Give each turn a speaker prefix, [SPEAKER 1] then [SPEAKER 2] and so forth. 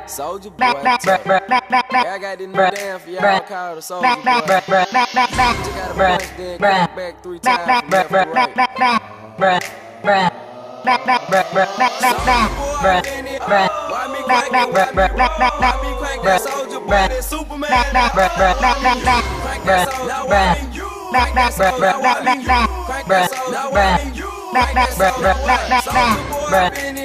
[SPEAKER 1] Soulja Boy, yeah, I got this new dance for y'all called the Soulja Boy. You gotta punch, then come back 3 times from left to right. Soulja Boy, in it. Why me crank it? Why me crank that Soulja Boy? That Superman. Crank that Soulja Boy. Now why me you? Crank that Soulja Boy. Now why me you? Crank that Soulja Boy. Now why me you? Crank that Soulja Boy. Soulja Boy, in it.